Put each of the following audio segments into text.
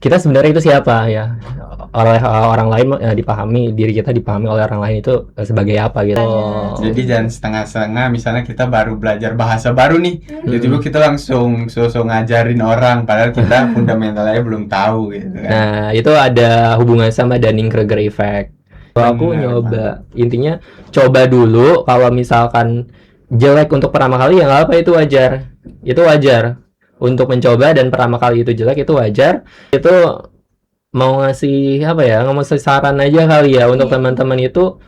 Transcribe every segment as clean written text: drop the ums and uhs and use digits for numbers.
kita sebenarnya itu siapa ya, oleh orang lain dipahami, diri kita dipahami oleh orang lain itu sebagai apa gitu. Jadi jangan setengah-setengah, misalnya kita baru belajar bahasa baru nih, tiba-tiba kita langsung ngajarin orang, padahal kita fundamentalnya belum tahu gitu kan. Nah, itu ada hubungan sama Dunning-Kruger effect. Kalau aku Bener nyoba, intinya coba dulu. Kalau misalkan jelek untuk pertama kali ya nggak apa, itu wajar untuk mencoba, dan pertama kali itu jelek itu wajar. Itu mau ngasih apa ya, ngasih saran aja kali ya untuk teman-teman itu.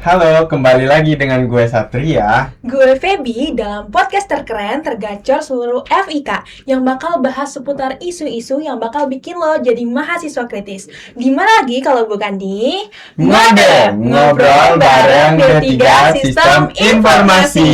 Halo, kembali lagi dengan gue Satria. Gue Feby dalam podcast terkeren tergacor seluruh FIK yang bakal bahas seputar isu-isu yang bakal bikin lo jadi mahasiswa kritis. Dimana lagi kalau bukan di Ngode, ngobrol bareng D3 Sistem Informasi.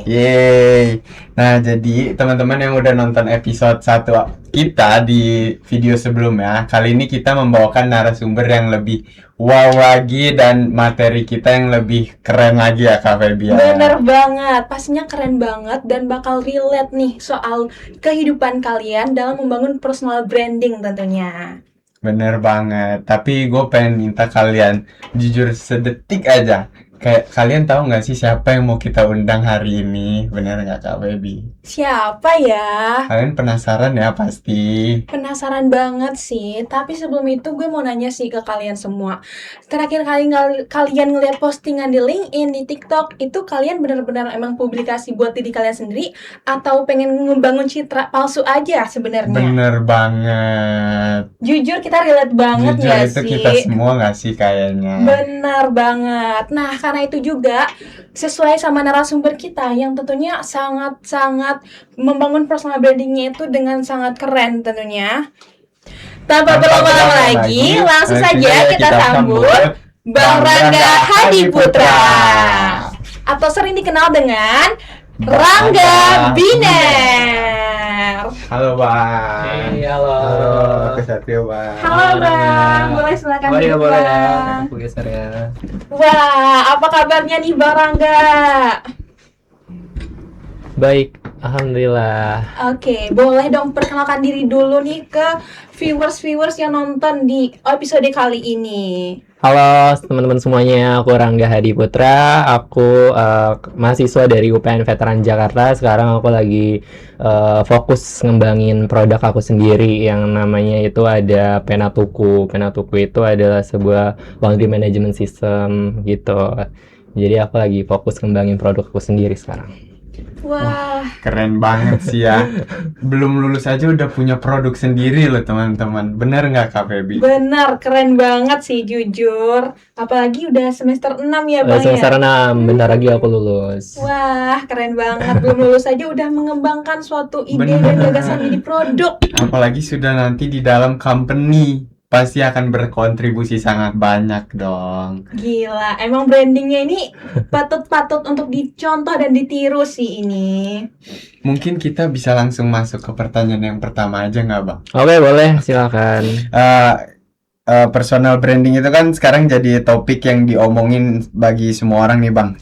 Yeay. Nah, jadi teman-teman yang udah nonton episode 1 kita di video sebelumnya, kali ini kita membawakan narasumber yang lebih wow lagi dan materi kita yang lebih keren lagi ya Kak Feby. Bener banget, pastinya keren banget dan bakal relate nih soal kehidupan kalian dalam membangun personal branding tentunya. Bener banget, tapi gue pengen minta kalian jujur sedetik aja. Kayak kalian tahu nggak sih siapa yang mau kita undang hari ini? Bener nggak Kak Feby? Siapa ya? Kalian penasaran ya pasti. Penasaran banget sih, tapi sebelum itu gue mau nanya sih ke kalian semua. Terakhir kali kalian ngeliat postingan di LinkedIn, di TikTok, itu kalian benar-benar emang publikasi buat diri kalian sendiri atau pengen ngebangun citra palsu aja sebenarnya? Bener banget. Jujur kita relate banget Jujur nggak itu sih? kita semua nggak sih kayaknya. Benar banget. Nah, karena itu juga sesuai sama narasumber kita yang tentunya sangat-sangat membangun personal brandingnya itu dengan sangat keren tentunya. Tanpa berlama-lama lagi, langsung saja kita sambut Bang Rangga Hadi Putra, atau sering dikenal dengan Rangga Biner. Halo Bang. Hey, halo. Aku Satria Bang. Halo Bang, boleh silakan Oh iya duduk, boleh ya, Bang. aku geser ya. Wah, apa kabarnya nih Bang Rangga? Baik, alhamdulillah. Oke, boleh dong perkenalkan diri dulu nih ke viewers yang nonton di episode kali ini. Halo teman-teman semuanya, aku Rangga Hadi Putra. Aku mahasiswa dari UPN Veteran Jakarta. Sekarang aku lagi fokus ngembangin produk aku sendiri yang namanya itu ada Penatuku. Penatuku itu adalah sebuah laundry management system gitu. Jadi aku lagi fokus ngembangin produk aku sendiri sekarang. Wah, Keren banget sih ya. Belum lulus aja udah punya produk sendiri loh teman-teman. Bener nggak Kak Feby? benar keren banget sih jujur. Apalagi udah semester 6 ya Bang Semester ya. 6, bentar lagi aku lulus. Wah, keren banget. Belum lulus aja udah mengembangkan suatu ide Bener. dan gagasan jadi produk. Apalagi sudah nanti di dalam company, pasti akan berkontribusi sangat banyak dong. Gila, emang brandingnya ini patut untuk dicontoh dan ditiru sih ini. Mungkin kita bisa langsung masuk ke pertanyaan yang pertama aja nggak Bang? Oke, boleh, silakan. Personal branding itu kan sekarang jadi topik yang diomongin bagi semua orang nih Bang.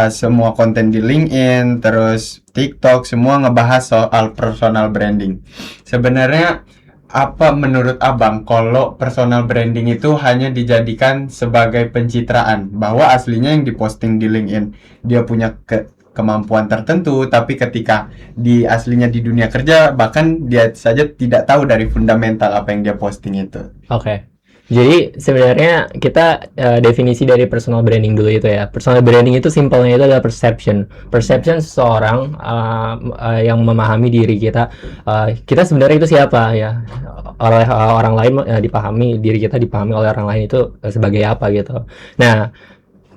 Semua konten di LinkedIn, terus TikTok, semua ngebahas soal personal branding. Sebenarnya apa menurut Abang kalau personal branding itu hanya dijadikan sebagai pencitraan, bahwa aslinya yang diposting di LinkedIn dia punya kemampuan tertentu, tapi ketika di aslinya di dunia kerja bahkan dia saja tidak tahu dari fundamental apa yang dia posting itu. Oke. Jadi sebenarnya kita definisi dari personal branding dulu itu ya. Personal branding itu simpelnya itu adalah perception. Perception seseorang yang memahami diri kita. Kita sebenarnya itu siapa ya, oleh orang lain dipahami, diri kita dipahami oleh orang lain itu sebagai apa gitu. Nah,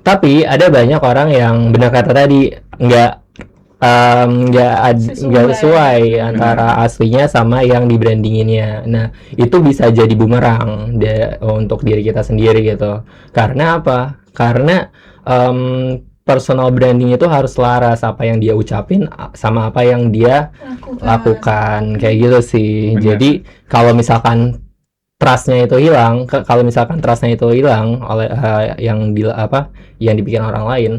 tapi ada banyak orang yang benar kata tadi nggak sesuai antara aslinya sama yang di brandinginnya. Nah, itu bisa jadi bumerang untuk diri kita sendiri gitu. Karena apa? Karena personal branding itu harus selaras apa yang dia ucapin sama apa yang dia lakukan. Kayak gitu sih. Bener. Jadi kalau misalkan trust-nya itu hilang, kalau misalkan trust-nya itu hilang oleh yang dibikin orang lain,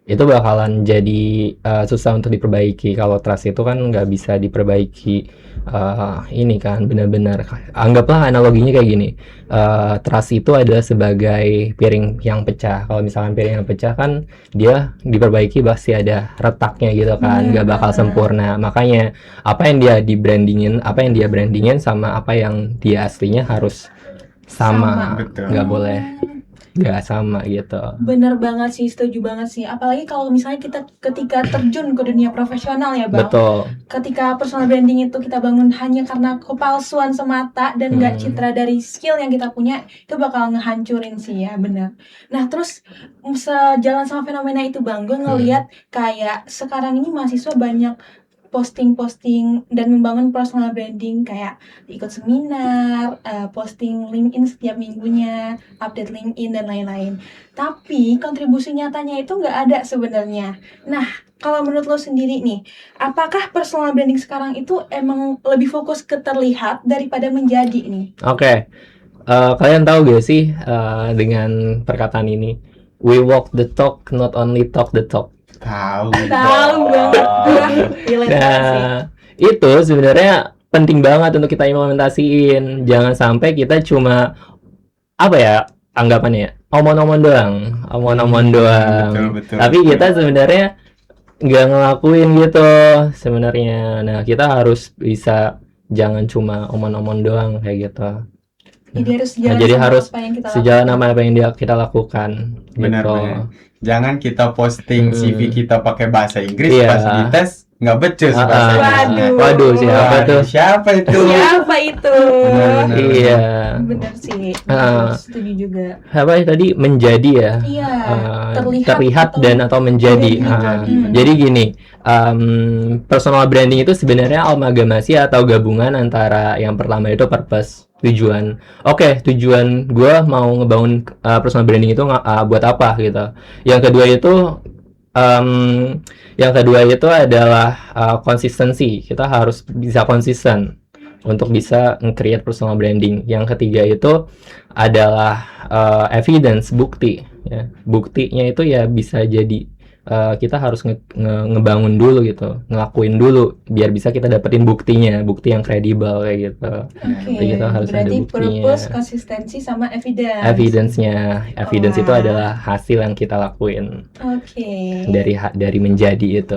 itu bakalan jadi susah untuk diperbaiki. Kalau trust itu kan nggak bisa diperbaiki. Ini kan benar-benar, anggaplah analoginya kayak gini. Trust itu adalah sebagai piring yang pecah. Kalau misalkan piring yang pecah kan dia diperbaiki pasti ada retaknya gitu kan, nggak bakal sempurna. Makanya apa yang dia brandingin sama apa yang dia aslinya harus sama, Betul. nggak boleh nggak sama gitu. Bener banget sih, setuju banget sih. Apalagi kalau misalnya kita ketika terjun ke dunia profesional ya Bang. Betul. Ketika personal branding itu kita bangun hanya karena kepalsuan semata dan nggak citra dari skill yang kita punya, itu bakal ngehancurin sih ya, bener. Nah terus sejalan sama fenomena itu Bang, gue ngeliat kayak sekarang ini mahasiswa banyak posting-posting dan membangun personal branding, kayak ikut seminar, posting LinkedIn setiap minggunya, update LinkedIn dan lain-lain. Tapi kontribusi nyatanya itu nggak ada sebenarnya. Nah, kalau menurut lo sendiri nih, apakah personal branding sekarang itu emang lebih fokus ke terlihat daripada menjadi nih? Oke. Kalian tahu gak sih dengan perkataan ini? We walk the talk, not only talk the talk. Tahu banget. Relate banget sih. Nah, itu sebenarnya penting banget untuk kita implementasiin. Jangan sampai kita cuma anggapannya ya, omong-omong doang. Betul. Tapi kita sebenarnya nggak ngelakuin gitu sebenarnya. Nah, kita harus bisa, jangan cuma omong-omong doang kayak gitu. Jadi harus sejalan sama apa yang kita lakukan. Jadi harus sejalan apa yang kita lakukan Benar. gitu. Jangan kita posting CV kita pakai bahasa Inggris, Iya. pas dites nggak becus bahasa Inggris. Waduh, siapa tuh? Siapa itu? Siapa itu? Benar. Iya. Bener sih. Setuju juga. Apa tadi, menjadi ya? Iya. Terlihat atau menjadi. Jadi gini, personal branding itu sebenarnya amalgamasi atau gabungan antara yang pertama itu purpose, tujuan. Oke, tujuan gue mau ngebangun personal branding itu buat apa gitu. Yang kedua itu adalah konsistensi. Kita harus bisa konsisten untuk bisa nge-create personal branding. Yang ketiga itu adalah evidence, bukti. Ya. Buktinya itu ya bisa jadi kita harus ngebangun dulu gitu, ngelakuin dulu biar bisa kita dapetin buktinya, bukti yang kredibel kayak gitu. Oke, Kita harus ada berarti buktinya. purpose, konsistensi, sama evidence. Evidence itu adalah hasil yang kita lakuin Oke. dari menjadi itu.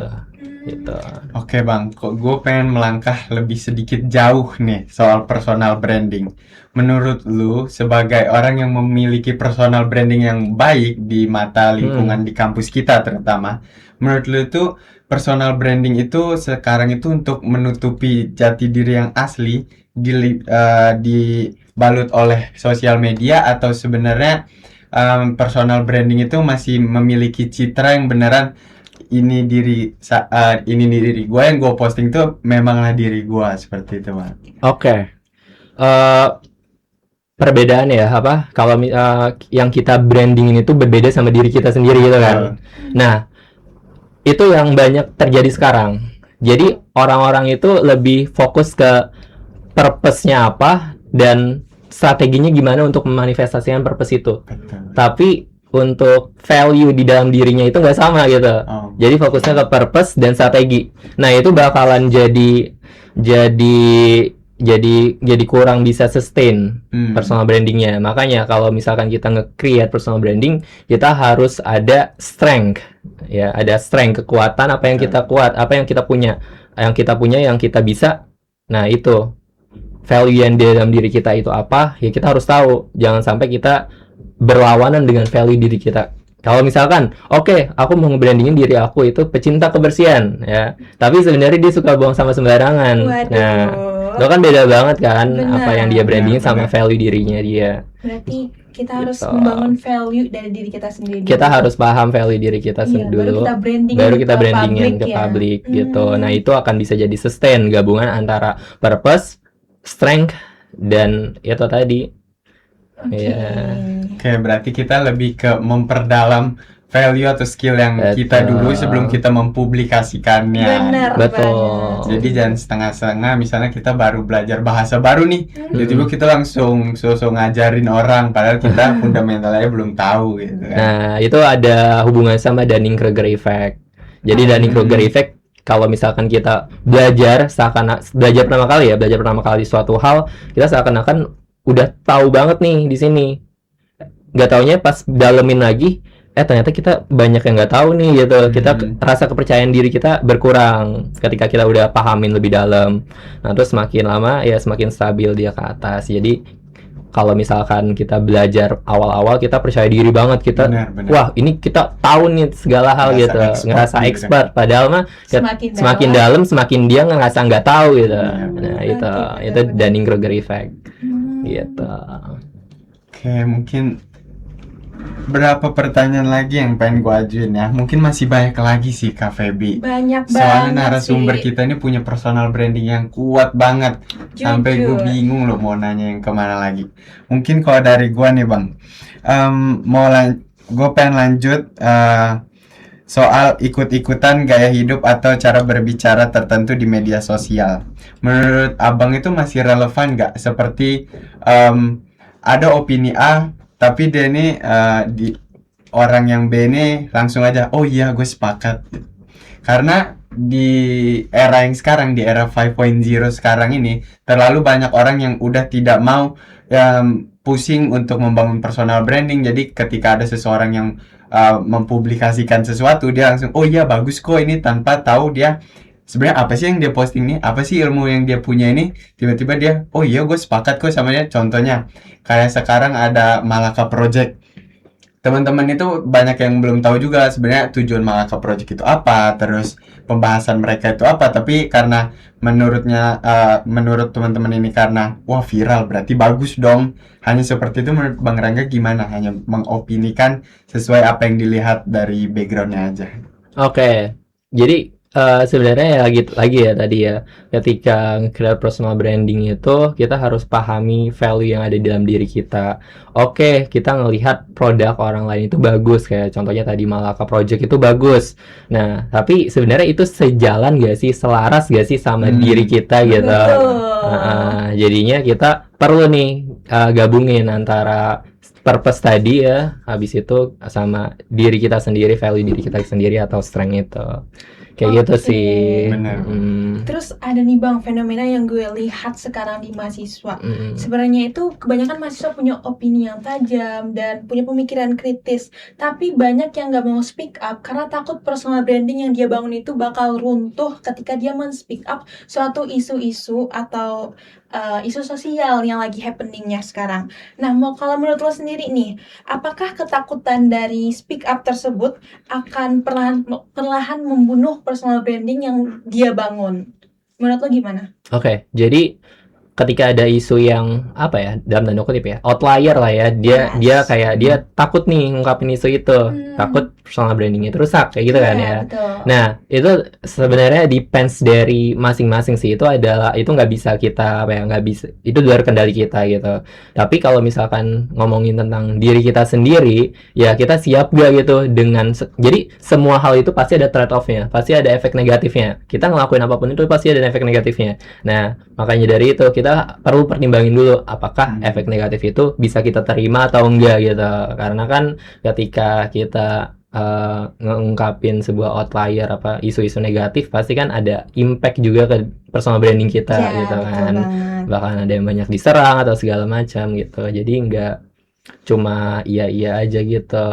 Gitu. Oke Bang, kok gue pengen melangkah lebih sedikit jauh nih soal personal branding. Menurut lu, sebagai orang yang memiliki personal branding yang baik di mata lingkungan di kampus kita terutama, menurut lu itu personal branding itu sekarang itu untuk menutupi jati diri yang asli dibalut oleh sosial media, atau sebenarnya personal branding itu masih memiliki citra yang beneran ini diri gue yang gue posting tuh memanglah diri gue, seperti itu Bang. Oke. Perbedaan ya, kalau yang kita brandingin itu berbeda sama diri kita sendiri gitu kan. Nah, itu yang banyak terjadi sekarang. Jadi orang-orang itu lebih fokus ke purpose-nya apa dan strateginya gimana untuk memanifestasikan purpose itu. Betul. Tapi untuk value di dalam dirinya itu nggak sama gitu. Jadi fokusnya ke purpose dan strategi. Nah, itu bakalan jadi kurang bisa sustain personal brandingnya. Makanya kalau misalkan kita nge-create personal branding, kita harus ada strength, ya, ada strength, kekuatan, apa yang kita kuat, apa yang kita punya, yang kita bisa. Nah, itu value yang di dalam diri kita itu apa, ya kita harus tahu. Jangan sampai kita berlawanan dengan value diri kita. Kalau misalkan, oke, aku mau nge-brandingin diri aku itu pecinta kebersihan, ya, tapi sebenarnya dia suka buang sampah sembarangan. Waduh. Nah, itu kan beda banget kan. Benar. Apa yang dia brandingin sama value dirinya dia. Berarti kita harus Gitu. membangun value dari diri kita sendiri. Kita harus paham value diri kita dulu, baru kita brandingin ke publik gitu. Nah, itu akan bisa jadi sustain gabungan antara purpose, strength, dan itu tadi. Oke. Ya. Oke, berarti kita lebih ke memperdalam value atau skill yang kita Betul. dulu sebelum kita mempublikasikannya. Bener Betul. banget. Jadi jangan setengah-setengah, misalnya kita baru belajar bahasa baru nih, tiba-tiba kita langsung sosok ngajarin orang, padahal kita fundamentalnya belum tahu gitu kan. Nah, itu ada hubungan sama Dunning-Kruger effect. Jadi Dunning-Kruger effect, kalau misalkan kita belajar belajar pertama kali suatu hal, kita seakan-akan udah tahu banget nih di sini. Nggak taunya pas dalemin lagi, ternyata kita banyak yang nggak tahu nih gitu. Kita rasa kepercayaan diri kita berkurang ketika kita udah pahamin lebih dalam. Nah, terus semakin lama ya semakin stabil dia ke atas. Jadi kalau misalkan kita belajar awal-awal kita percaya diri banget, kita Benar. wah ini kita tahu nih segala hal Ngerasa gitu, expert ngerasa gitu. expert, padahal mah semakin dalam semakin dia ngerasa nggak tahu gitu. Nah itu benar. Dunning-Kruger effect gitu. Oke, mungkin berapa pertanyaan lagi yang pengen gua ajuin ya? Mungkin masih banyak lagi sih Kak Feby. Banyak Soalnya banget narasumber sih. kita ini punya personal branding yang kuat banget. Sampai gue Jujur. bingung loh mau nanya yang kemana lagi. Mungkin kalau dari gua nih Bang, gue pengen lanjut soal ikut-ikutan gaya hidup atau cara berbicara tertentu di media sosial. Menurut Abang itu masih relevan nggak? Seperti ada opini A, tapi dia ini di orang yang B ini langsung aja, oh iya gue sepakat. Karena di era yang sekarang, di era 5.0 sekarang ini, terlalu banyak orang yang udah tidak mau pusing untuk membangun personal branding. Jadi ketika ada seseorang yang mempublikasikan sesuatu, dia langsung, oh iya bagus kok ini, tanpa tahu dia sebenarnya apa sih yang dia posting nih, apa sih ilmu yang dia punya ini. Tiba-tiba dia, oh iya gue sepakat kok sama dia. Contohnya kayak sekarang ada Malaka Project. Teman-teman itu banyak yang belum tahu juga sebenarnya tujuan Malaka Project itu apa, terus pembahasan mereka itu apa. Tapi karena menurut teman-teman ini karena wah viral berarti bagus dong. Hanya seperti itu. Menurut Bang Rangga gimana? Hanya mengopinikan sesuai apa yang dilihat dari backgroundnya aja. Oke, jadi sebenarnya ya lagi ya tadi ya, ketika create personal branding itu kita harus pahami value yang ada di dalam diri kita. Oke, kita ngelihat produk orang lain itu bagus, kayak contohnya tadi Malaka Project itu bagus. Nah, tapi sebenarnya itu sejalan gak sih, selaras gak sih sama diri kita gitu. Betul. Jadinya kita perlu nih gabungin antara purpose tadi ya, habis itu sama diri kita sendiri, value diri kita sendiri atau strength itu. Kayak gitu sih. Benar. Terus ada nih Bang, fenomena yang gue lihat sekarang di mahasiswa. Sebenarnya itu kebanyakan mahasiswa punya opini yang tajam dan punya pemikiran kritis. Tapi banyak yang gak mau speak up karena takut personal branding yang dia bangun itu bakal runtuh ketika dia men-speak up suatu isu-isu atau isu sosial yang lagi happeningnya sekarang. Nah, kalau menurut lo sendiri nih, apakah ketakutan dari speak up tersebut akan perlahan membunuh personal branding yang dia bangun? Menurut lo gimana? Oke, jadi ketika ada isu yang apa ya, dalam tanda kutip ya, outlier lah ya, dia kayak dia takut nih ngungkapin isu itu, takut personal brandingnya itu rusak kayak gitu kan ya. Betul. Nah, itu sebenarnya depends dari masing-masing sih. Itu nggak bisa kita nggak bisa, itu di luar kendali kita gitu. Tapi kalau misalkan ngomongin tentang diri kita sendiri, ya kita siap gak gitu dengan jadi semua hal itu pasti ada trade off-nya, pasti ada efek negatifnya. Kita ngelakuin apapun itu pasti ada efek negatifnya. Nah, makanya dari itu kita perlu pertimbangin dulu apakah efek negatif itu bisa kita terima atau enggak gitu. Karena kan ketika kita ngungkapin sebuah outlier isu-isu negatif, pasti kan ada impact juga ke personal branding kita gitu kan. Bahkan ada yang banyak diserang atau segala macam gitu. Jadi enggak cuma iya aja gitu.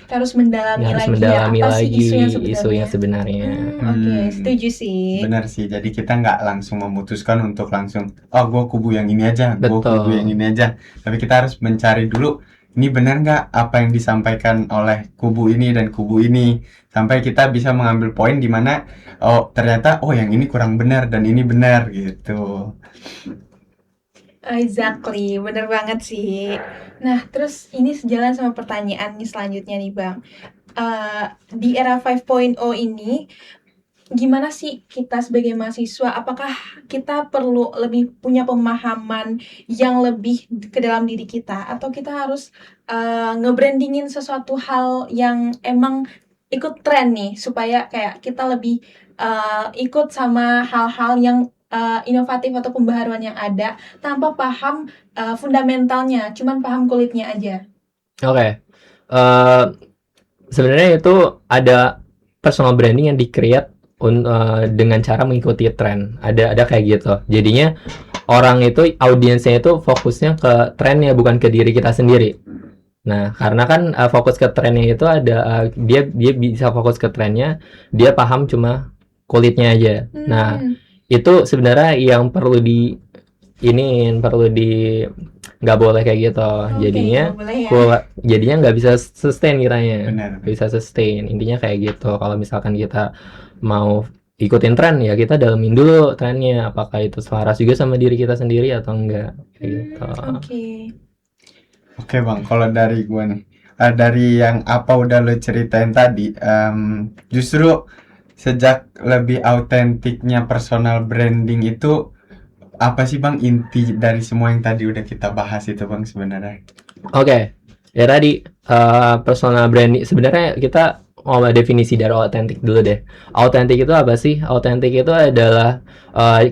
Harus mendalami lagi isunya sebenarnya. Oke, setuju sih. Benar sih. Jadi kita nggak langsung memutuskan untuk langsung, oh gue kubu yang ini aja, gue kubu yang ini aja. Tapi kita harus mencari dulu, ini benar nggak apa yang disampaikan oleh kubu ini dan kubu ini, sampai kita bisa mengambil poin di mana oh ternyata yang ini kurang benar dan ini benar gitu. Exactly, bener banget sih. Nah, terus ini sejalan sama pertanyaan nih selanjutnya nih Bang. Di era 5.0 ini, gimana sih kita sebagai mahasiswa? Apakah kita perlu lebih punya pemahaman yang lebih ke dalam diri kita, atau kita harus nge-brandingin sesuatu hal yang emang ikut tren nih, supaya kayak kita lebih ikut sama hal-hal yang inovatif atau pembaharuan yang ada tanpa paham fundamentalnya, cuman paham kulitnya aja. Oke. Eh, Sebenarnya itu ada personal branding yang di-create dengan cara mengikuti tren. Ada kayak gitu. Jadinya orang itu, audiensnya itu fokusnya ke trennya, bukan ke diri kita sendiri. Nah, karena kan fokus ke trennya itu ada dia bisa fokus ke trennya, dia paham cuma kulitnya aja. Nah, itu sebenarnya yang perlu nggak boleh kayak gitu. Jadinya nggak boleh ya. jadinya nggak bisa sustain kiranya. Benar. Nggak bisa sustain. Intinya kayak gitu. Kalau misalkan kita mau ikutin tren, ya kita dalamin dulu trennya, apakah itu selaras juga sama diri kita sendiri atau enggak, kayak gitu. Oke Bang, kalau dari gua nih, dari yang apa udah lo ceritain tadi, justru sejak lebih autentiknya personal branding itu apa sih Bang inti dari semua yang tadi udah kita bahas itu Bang sebenarnya? Oke, ya tadi personal branding sebenarnya kita ngomong definisi dari autentik dulu deh. Autentik itu apa sih? Autentik itu adalah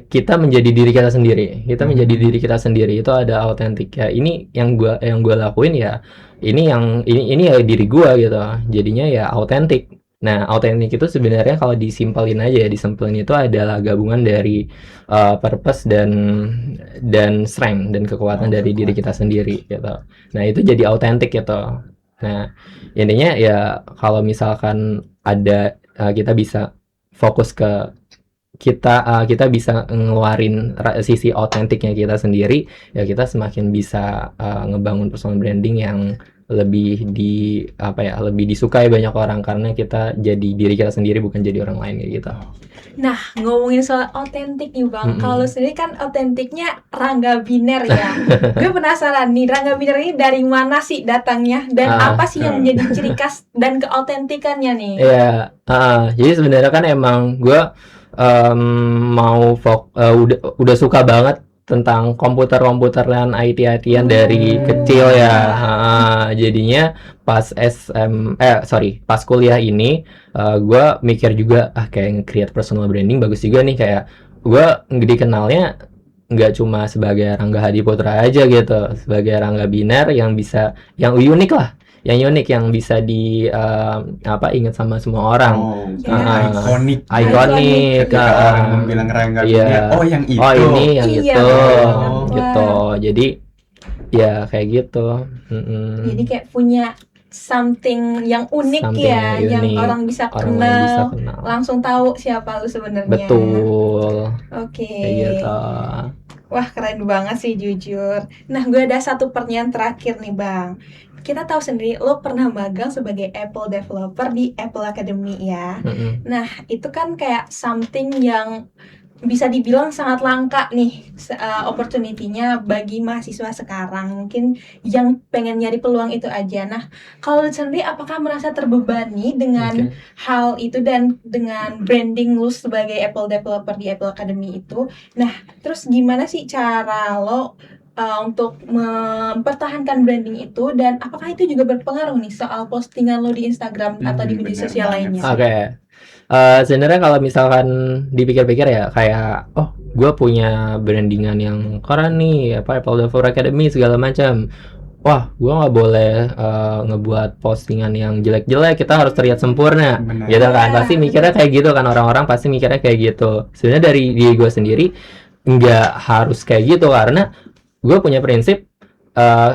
kita menjadi diri kita sendiri. Kita menjadi diri kita sendiri itu ada autentik ya. Ini yang gua lakuin ya. Ini ya diri gua gitu. Jadinya ya autentik. Nah, autentik itu sebenarnya kalau disimpelin aja ya, disimpelin itu adalah gabungan dari purpose dan strength dan kekuatan dari diri kita sendiri gitu. Nah, itu jadi autentik gitu. Nah, intinya ya kalau misalkan ada kita bisa fokus ke kita bisa ngeluarin sisi autentiknya kita sendiri, ya kita semakin bisa ngebangun personal branding yang lebih lebih disukai banyak orang karena kita jadi diri kita sendiri bukan jadi orang lain kayak gitu. Nah, ngomongin soal autentik nih Bang, kalau sendiri kan autentiknya Rangga Biner ya. Gue penasaran nih, Rangga Biner ini dari mana sih datangnya, dan apa sih yang menjadi ciri khas dan keautentikannya nih? Iya, jadi sebenarnya kan emang gue udah suka banget tentang komputer dan IT-an dari kecil ya. Jadinya pas pas kuliah ini gue mikir juga kayak nge-create personal branding bagus juga nih, kayak gue dikenalnya nggak cuma sebagai Rangga Hadi Putra aja gitu, sebagai Rangga Biner yang unik lah, yang bisa ingat sama semua orang. Ikonik. Ketika orang bilang Rangga Biner, oh yang itu. Oh ini yang itu, gitu. Wah. Jadi ya kayak gitu. Jadi kayak punya something yang unik yang orang bisa kenal, langsung tahu siapa lu sebenarnya. Betul. Oke. Kayak gitu. Wah, keren banget sih jujur. Nah, gue ada satu pertanyaan terakhir nih Bang. Kita tahu sendiri lo pernah magang sebagai Apple developer di Apple Academy ya. Nah, itu kan kayak something yang bisa dibilang sangat langka nih opportunity-nya bagi mahasiswa sekarang, mungkin yang pengen nyari peluang itu aja. Nah, kalau lu sendiri apakah merasa terbebani dengan hal itu dan dengan branding lu sebagai Apple developer di Apple Academy itu? Nah, terus gimana sih cara lo untuk mempertahankan branding itu, dan apakah itu juga berpengaruh nih soal postingan lo di Instagram atau di media sosial lainnya? Sebenarnya kalau misalkan dipikir-pikir ya kayak gue punya brandingan yang keren nih, Apple Developer Academy segala macam. Wah, gue nggak boleh ngebuat postingan yang jelek-jelek, kita harus terlihat sempurna, gitu kan? Pasti mikirnya kayak gitu kan, orang-orang pasti mikirnya kayak gitu. Sebenarnya dari diri gue sendiri nggak harus kayak gitu, karena gue punya prinsip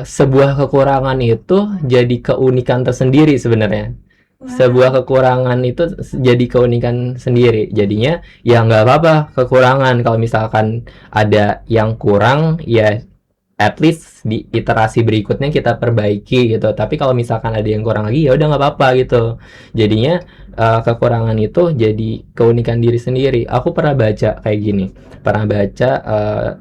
sebuah kekurangan itu jadi keunikan tersendiri sebenarnya. Sebuah kekurangan itu jadi keunikan sendiri. Jadinya ya nggak apa-apa kekurangan. Kalau misalkan ada yang kurang, ya at least di iterasi berikutnya kita perbaiki gitu. Tapi kalau misalkan ada yang kurang lagi, ya udah nggak apa-apa gitu. Jadinya kekurangan itu jadi keunikan diri sendiri. Aku pernah baca kayak gini, pernah baca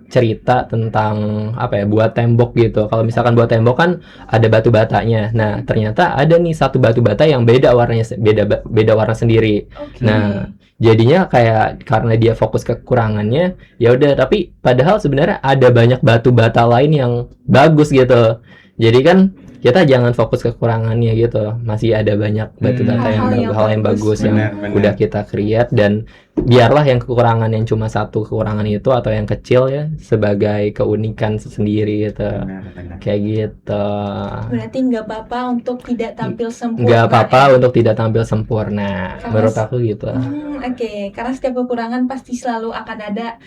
cerita tentang apa ya, buat tembok gitu. Kalau misalkan buat tembok kan ada batu batanya. Nah, ternyata ada nih satu batu bata yang beda warnanya, beda warna sendiri. Oke. Nah, jadinya kayak karena dia fokus ke kekurangannya, ya udah, tapi padahal sebenarnya ada banyak batu bata lain yang bagus gitu. Jadi kan kita jangan fokus kekurangannya gitu. Masih ada banyak batu bata hal yang bagus yang Benar. udah kita create, dan biarlah yang kekurangan yang cuma satu kekurangan itu atau yang kecil ya sebagai keunikan sendiri gitu. Benar. Kayak gitu. Berarti nggak apa-apa untuk tidak tampil sempurna. Nggak apa-apa untuk tidak tampil sempurna. Karena Menurut aku gitu. Oke, karena setiap kekurangan pasti selalu akan ada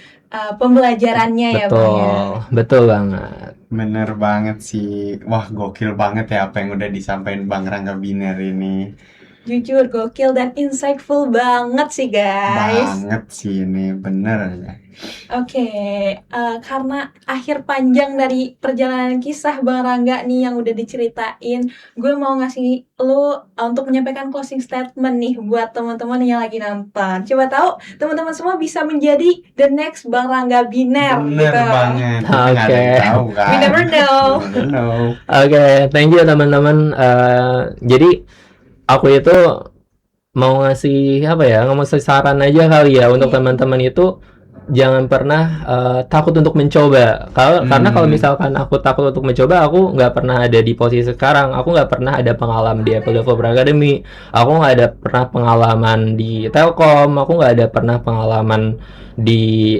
pembelajarannya ya, Bang ya. Betul banget. Bener banget sih. Wah, gokil banget ya apa yang udah disampaikan Bang Rangga Biner ini. Jujur gokil dan insightful banget sih, guys. Banget sih ini, bener. Oke, karena akhir panjang dari perjalanan kisah Bang Rangga nih yang udah diceritain, gue mau ngasih lu untuk menyampaikan closing statement nih buat teman-teman yang lagi nonton. Coba tahu teman-teman semua bisa menjadi the next Bang Rangga Biner Bener gitu. banget. Kita nggak ada yang Oke. tahu kan. We never know. Never know. Oke, thank you teman-teman. Jadi aku itu mau ngasih apa ya, ngasih saran aja kali ya untuk teman-teman itu jangan pernah takut untuk mencoba. Karena kalau misalkan aku takut untuk mencoba, aku nggak pernah ada di posisi sekarang. Aku nggak pernah ada pengalaman di Apple Developer Academy. Aku nggak ada pernah pengalaman di Telkom. Aku nggak ada pernah pengalaman di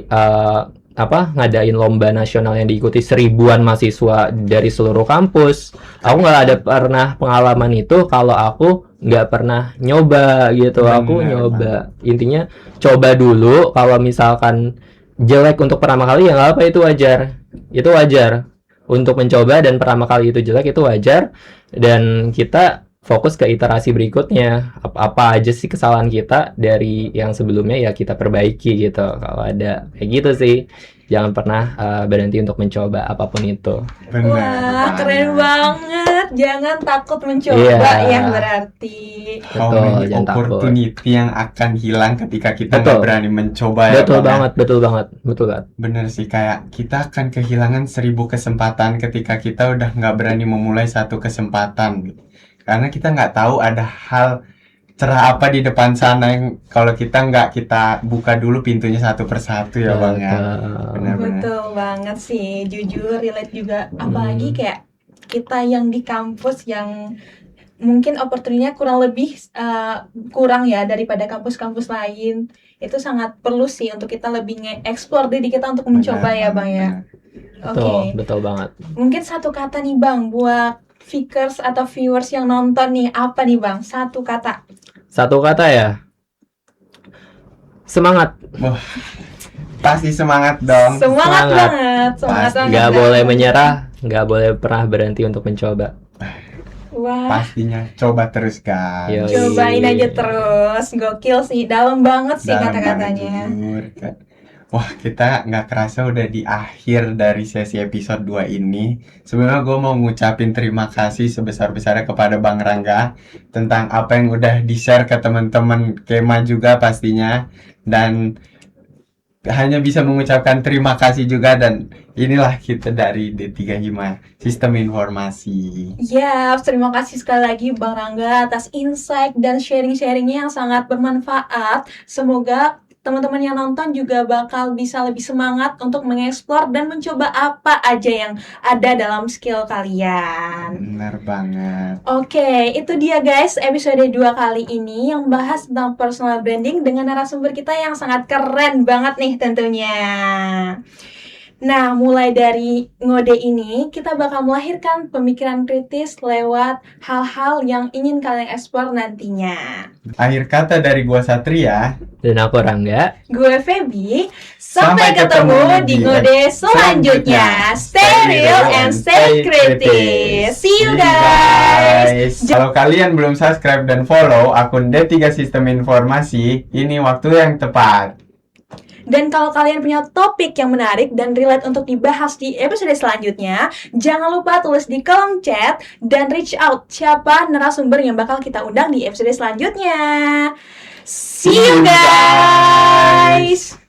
ngadain lomba nasional yang diikuti 1000-an mahasiswa dari seluruh kampus. Aku nggak ada pernah pengalaman itu kalau aku nggak pernah nyoba gitu. Aku Bener, nyoba. Intinya coba dulu. Kalau misalkan jelek untuk pertama kali, ya nggak apa, itu wajar untuk mencoba, dan pertama kali itu jelek itu wajar, dan kita fokus ke iterasi berikutnya. Apa aja sih kesalahan kita dari yang sebelumnya, ya kita perbaiki gitu. Kalau ada kayak gitu sih, jangan pernah berhenti untuk mencoba apapun itu. Bener Wah, keren banget. Jangan takut mencoba Iya. ya berarti. How Betul, many jangan takut. opportunity yang akan hilang ketika kita Betul. nggak berani mencoba ya Betul Bang, ya? banget, betul banget. Bener sih, kayak kita akan kehilangan 1000 kesempatan ketika kita udah nggak berani memulai satu kesempatan. Karena kita nggak tahu ada hal cerah apa di depan sana yang kalau kita nggak kita buka dulu pintunya satu persatu ya Bang ya. Benar-benar. Betul banget sih, jujur relate juga. Apalagi kayak kita yang di kampus yang mungkin opportunity-nya kurang lebih kurang ya daripada kampus-kampus lain. Itu sangat perlu sih untuk kita lebih nge-explore diri kita untuk mencoba ya Bang ya. Oke. Betul banget. Mungkin satu kata nih Bang buat speakers atau viewers yang nonton nih, apa nih Bang? Satu kata. Satu kata ya. Semangat. Pasti semangat dong. Semangat Semangat. banget, semangat Pasti. banget. Nggak Bang. boleh menyerah, nggak boleh pernah berhenti untuk mencoba. Wah, Pastinya coba terus guys. Yoi. cobain aja terus. Gokil sih, dalam banget sih Dalam kata-katanya. banget, jujur, Kak. Wah, kita nggak kerasa udah di akhir dari sesi episode 2 ini. Sebenarnya gue mau ngucapin terima kasih sebesar-besarnya kepada Bang Rangga tentang apa yang udah di-share ke teman-teman Kema juga pastinya. Dan hanya bisa mengucapkan terima kasih juga, dan inilah kita dari D3 Hima Sistem Informasi. Ya, terima kasih sekali lagi Bang Rangga atas insight dan sharing-sharingnya yang sangat bermanfaat. Semoga teman-teman yang nonton juga bakal bisa lebih semangat untuk mengeksplor dan mencoba apa aja yang ada dalam skill kalian. Benar banget. Oke, itu dia guys episode 2 kali ini yang bahas tentang personal branding dengan narasumber kita yang sangat keren banget nih tentunya. Nah, mulai dari ngode ini, kita bakal melahirkan pemikiran kritis lewat hal-hal yang ingin kalian eksplor nantinya. Akhir kata dari gua Satria. Dan aku Rangga. Gue Feby, Sampai sampai ketemu ketemu di di ngode selanjutnya. Stay real and stay kritis. See you guys! Kalau kalian belum subscribe dan follow akun D3 Sistem Informasi, ini waktu yang tepat. Dan kalau kalian punya topik yang menarik dan relate untuk dibahas di episode selanjutnya, jangan lupa tulis di kolom chat dan reach out siapa narasumber yang bakal kita undang di episode selanjutnya. See you guys!